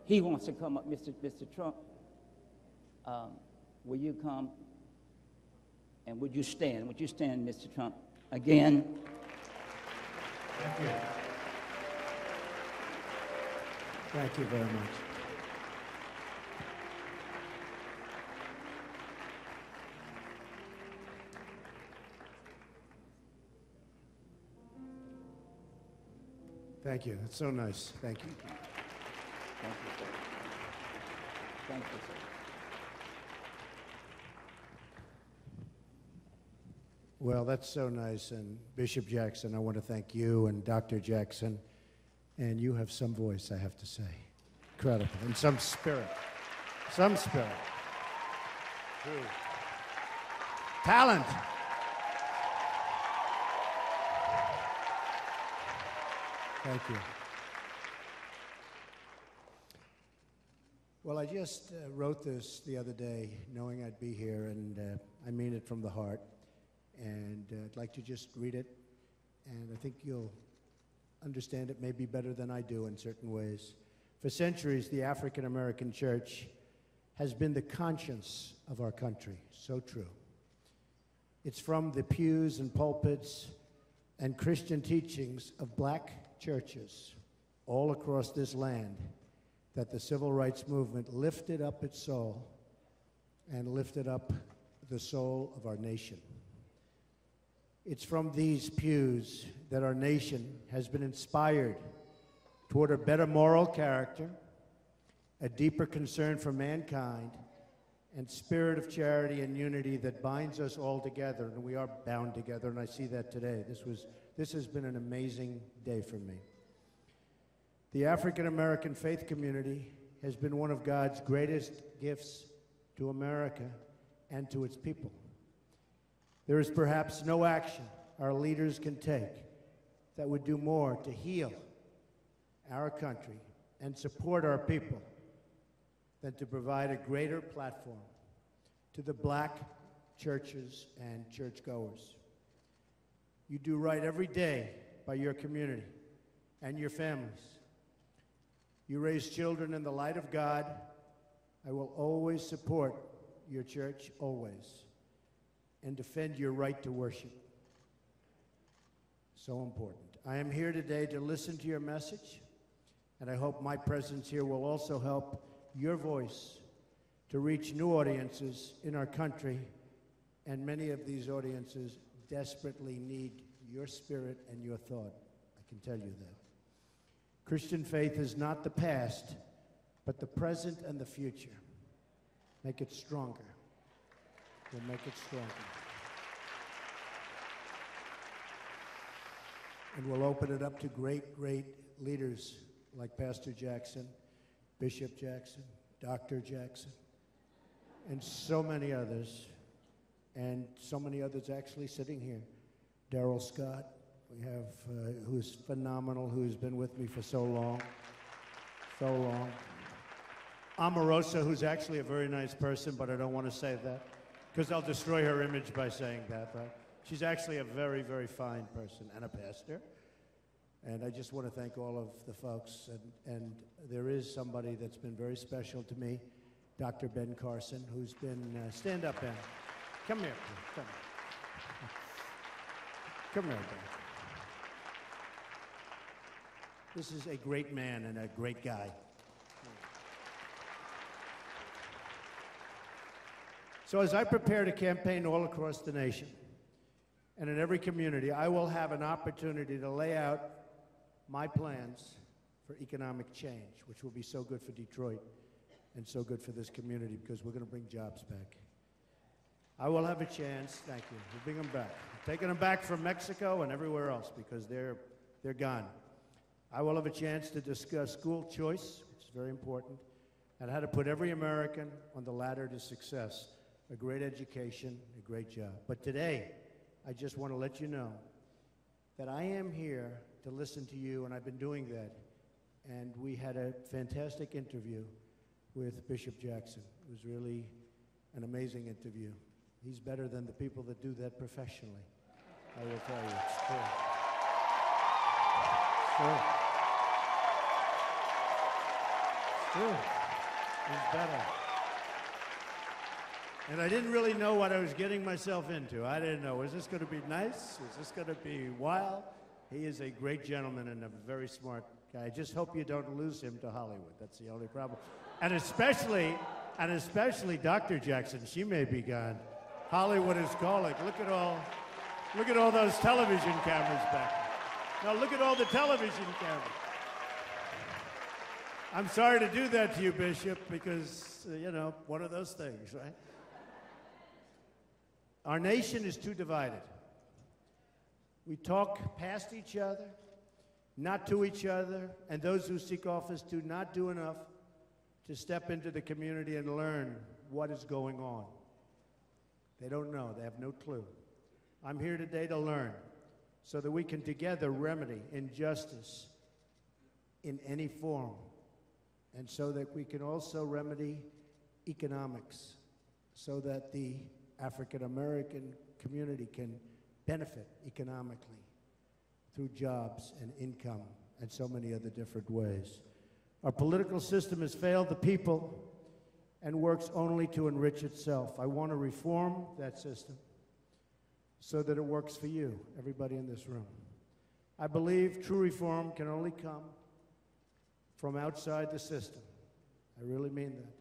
He wants to come up, Mr. Trump. Will you come? And would you stand? Would you stand, Mr. Trump? Again. Thank you. Thank you very much. Thank you. That's so nice. Thank you. Thank you, sir. Thank you, sir. Well, that's so nice. And Bishop Jackson, I want to thank you and Dr. Jackson. And you have some voice, I have to say. Incredible. And some spirit. Some spirit. True. Talent. Thank you. Well, I just wrote this the other day, knowing I'd be here, and I mean it from the heart. And I'd like to just read it, and I think you'll understand it maybe better than I do in certain ways. For centuries, the African American church has been the conscience of our country. So true. It's from the pews and pulpits and Christian teachings of black churches all across this land that the civil rights movement lifted up its soul and lifted up the soul of our nation. It's from these pews that our nation has been inspired toward a better moral character, a deeper concern for mankind, and spirit of charity and unity that binds us all together, and we are bound together, and I see that today. This has been an amazing day for me. The African American faith community has been one of God's greatest gifts to America and to its people. There is perhaps no action our leaders can take that would do more to heal our country and support our people than to provide a greater platform to the black churches and churchgoers. You do right every day by your community and your families. You raise children in the light of God. I will always support your church, always, and defend your right to worship. So important. I am here today to listen to your message, and I hope my presence here will also help your voice to reach new audiences in our country, and many of these audiences desperately need your spirit and your thought. I can tell you that. Christian faith is not the past, but the present and the future. Make it stronger. We'll make it stronger. And we'll open it up to great, great leaders like Pastor Jackson, Bishop Jackson, Dr. Jackson, and so many others, and so many others actually sitting here. Darrell Scott, we have, who's phenomenal, who's been with me for so long. Omarosa, who's actually a very nice person, but I don't want to say that, because I'll destroy her image by saying that, right? She's actually a very, very fine person and a pastor. And I just want to thank all of the folks. And there is somebody that's been very special to me, Dr. Ben Carson, who's been, stand up, Ben. Come here, please. Come here, Ben. This is a great man and a great guy. So as I prepare to campaign all across the nation and in every community, I will have an opportunity to lay out my plans for economic change, which will be so good for Detroit and so good for this community, because we're going to bring jobs back. I will have a chance, thank you, we'll bring them back. I'm taking them back from Mexico and everywhere else because they're gone. I will have a chance to discuss school choice, which is very important, and how to put every American on the ladder to success, a great education, a great job. But today, I just want to let you know that I am here to listen to you, and I've been doing that. And we had a fantastic interview with Bishop Jackson. It was really an amazing interview. He's better than the people that do that professionally. I will tell you, it's true. It's true. It's true. He's better. And I didn't really know what I was getting myself into. I didn't know, is this going to be nice? Is this going to be wild? He is a great gentleman and a very smart guy. I just hope you don't lose him to Hollywood. That's the only problem. And especially Dr. Jackson. She may be gone. Hollywood is calling. Look at all those television cameras back. Now look at all the television cameras. I'm sorry to do that to you, Bishop, because, one of those things, right? Our nation is too divided. We talk past each other, not to each other, and those who seek office do not do enough to step into the community and learn what is going on. They don't know. They have no clue. I'm here today to learn so that we can together remedy injustice in any form, and so that we can also remedy economics so that the African American community can benefit economically through jobs and income and so many other different ways. Our political system has failed the people and works only to enrich itself. I want to reform that system so that it works for you, everybody in this room. I believe true reform can only come from outside the system. I really mean that.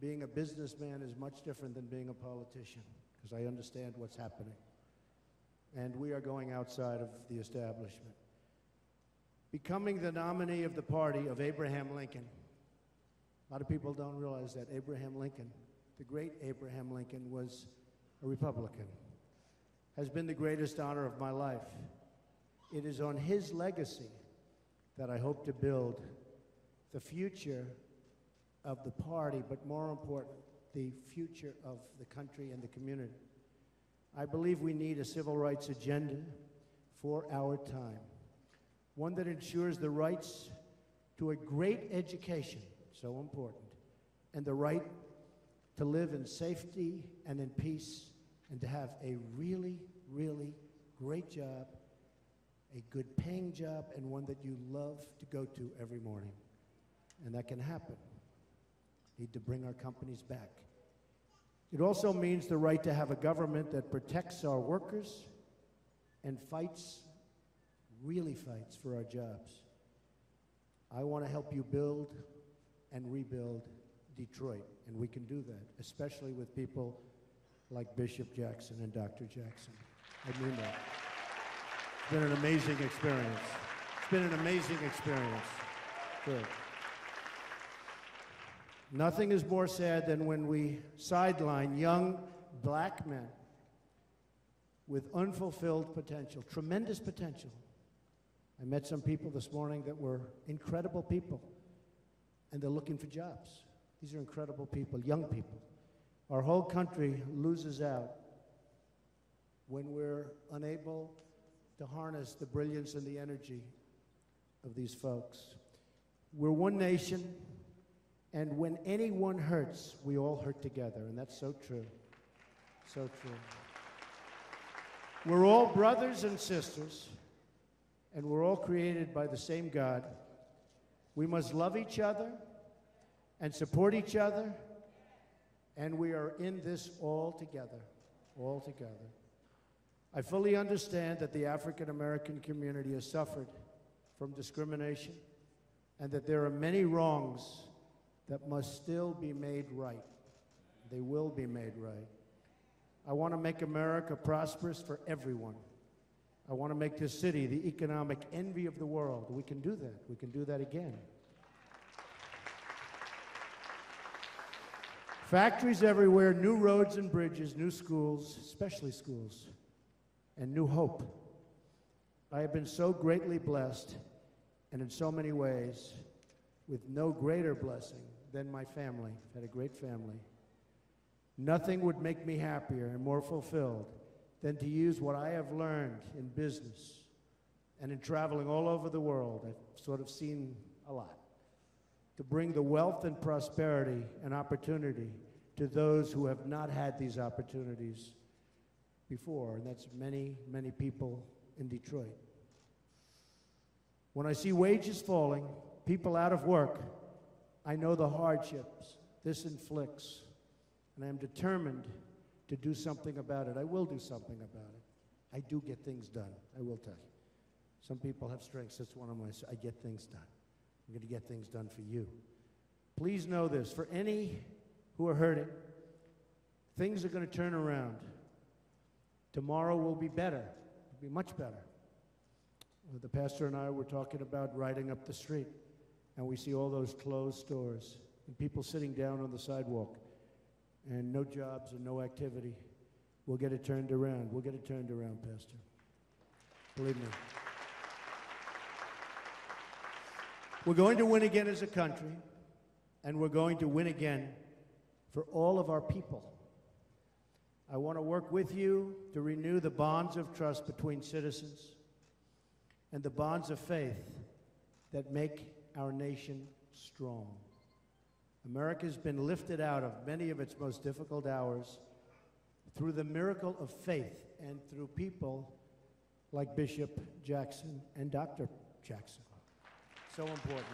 Being a businessman is much different than being a politician, because I understand what's happening. And we are going outside of the establishment. Becoming the nominee of the party of Abraham Lincoln. A lot of people don't realize that Abraham Lincoln, the great Abraham Lincoln, was a Republican. Has been the greatest honor of my life. It is on his legacy that I hope to build the future of the party, but more important, the future of the country and the community. I believe we need a civil rights agenda for our time, one that ensures the rights to a great education, so important, and the right to live in safety and in peace, and to have a really, really great job, a good paying job, and one that you love to go to every morning. And that can happen. Need to bring our companies back. It also means the right to have a government that protects our workers and fights, really fights, for our jobs. I want to help you build and rebuild Detroit, and we can do that, especially with people like Bishop Jackson and Dr. Jackson. I mean that. It's been an amazing experience. It's been an amazing experience. Good. Nothing is more sad than when we sideline young black men with unfulfilled potential, tremendous potential. I met some people this morning that were incredible people, and they're looking for jobs. These are incredible people, young people. Our whole country loses out when we're unable to harness the brilliance and the energy of these folks. We're one nation. And when anyone hurts, we all hurt together, and that's so true. So true. We're all brothers and sisters, and we're all created by the same God. We must love each other and support each other, and we are in this all together, all together. I fully understand that the African American community has suffered from discrimination, and that there are many wrongs that must still be made right. They will be made right. I want to make America prosperous for everyone. I want to make this city the economic envy of the world. We can do that. We can do that again. Factories everywhere, new roads and bridges, new schools, especially schools, and new hope. I have been so greatly blessed, and in so many ways, with no greater blessing than my family. I've had a great family. Nothing would make me happier and more fulfilled than to use what I have learned in business and in traveling all over the world. I've sort of seen a lot. To bring the wealth and prosperity and opportunity to those who have not had these opportunities before, and that's many, many people in Detroit. When I see wages falling, people out of work, I know the hardships this inflicts, and I am determined to do something about it. I will do something about it. I do get things done, I will tell you. Some people have strengths. That's one of my, I get things done. I'm going to get things done for you. Please know this, for any who are hurting, things are going to turn around. Tomorrow will be better, will be much better. The pastor and I were talking about riding up the street, and we see all those closed stores and people sitting down on the sidewalk and no jobs and no activity. We'll get it turned around. We'll get it turned around, Pastor. Believe me. We're going to win again as a country, and we're going to win again for all of our people. I want to work with you to renew the bonds of trust between citizens and the bonds of faith that make our nation strong. America's been lifted out of many of its most difficult hours through the miracle of faith and through people like Bishop Jackson and Dr. Jackson. So important.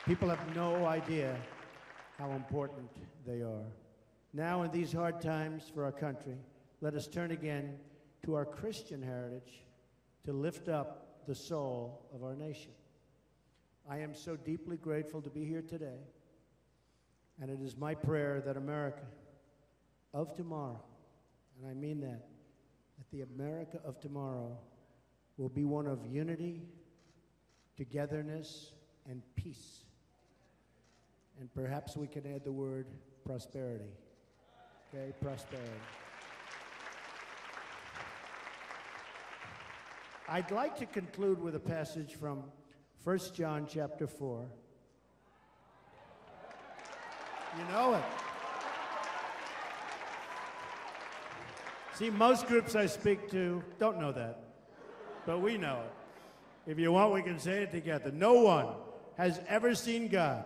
People have no idea how important they are. Now, in these hard times for our country, let us turn again to our Christian heritage to lift up the soul of our nation. I am so deeply grateful to be here today, and it is my prayer that America of tomorrow, and I mean that the America of tomorrow will be one of unity, togetherness, and peace. And perhaps we can add the word prosperity. Okay, prosperity. I'd like to conclude with a passage from 1 John chapter 4. You know it. See, most groups I speak to don't know that, but we know it. If you want, we can say it together. No one has ever seen God,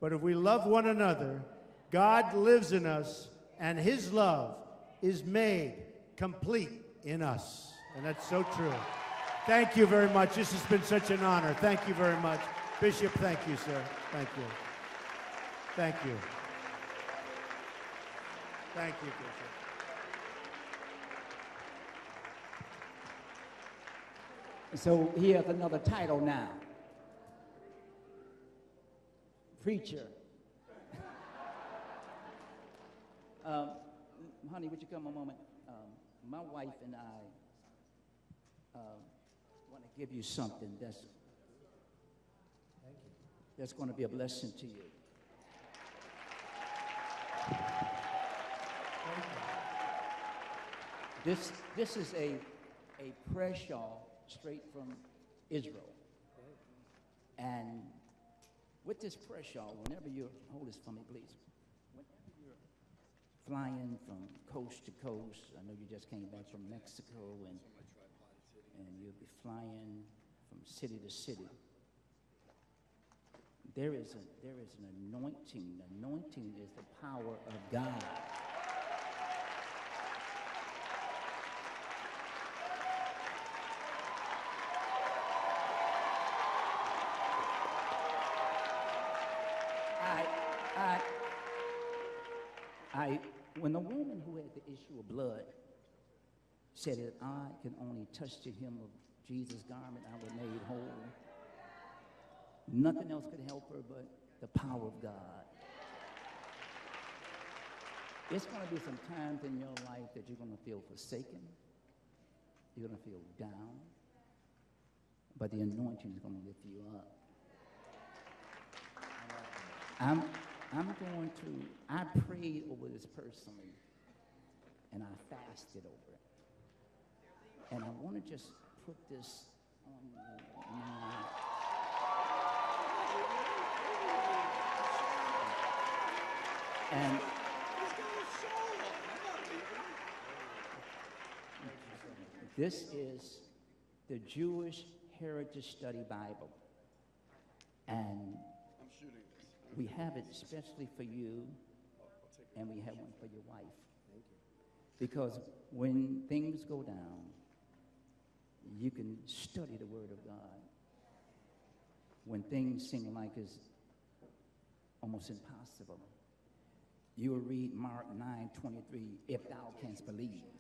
but if we love one another, God lives in us, and his love is made complete in us. And that's so true. Thank you very much. This has been such an honor. Thank you very much. Bishop, thank you, sir. Thank you. Thank you. Thank you, Bishop. So here's another title now. Preacher. Honey, would you come a moment? My wife and I want to give you something that's going to be a blessing to you. This is a prayer shawl straight from Israel. And with this prayer shawl, whenever you're, hold this for me, please. Whenever you're flying from coast to coast, I know you just came back from Mexico, and you'll be flying from city to city. There is an anointing. Anointing is the power of God. When the woman who had the issue of blood said that I can only touch the hem of Jesus' garment, I was made whole. Nothing else could help her but the power of God. It's going to be some times in your life that you're going to feel forsaken. You're going to feel down. But the anointing is going to lift you up. I prayed over this personally, and I fasted over it. And I want to just put this on you now. And this is the Jewish Heritage Study Bible. And we have it especially for you, and we have one for your wife. Because when things go down, you can study the Word of God. When things seem like it's almost impossible. You will read Mark 9:23, if thou canst believe.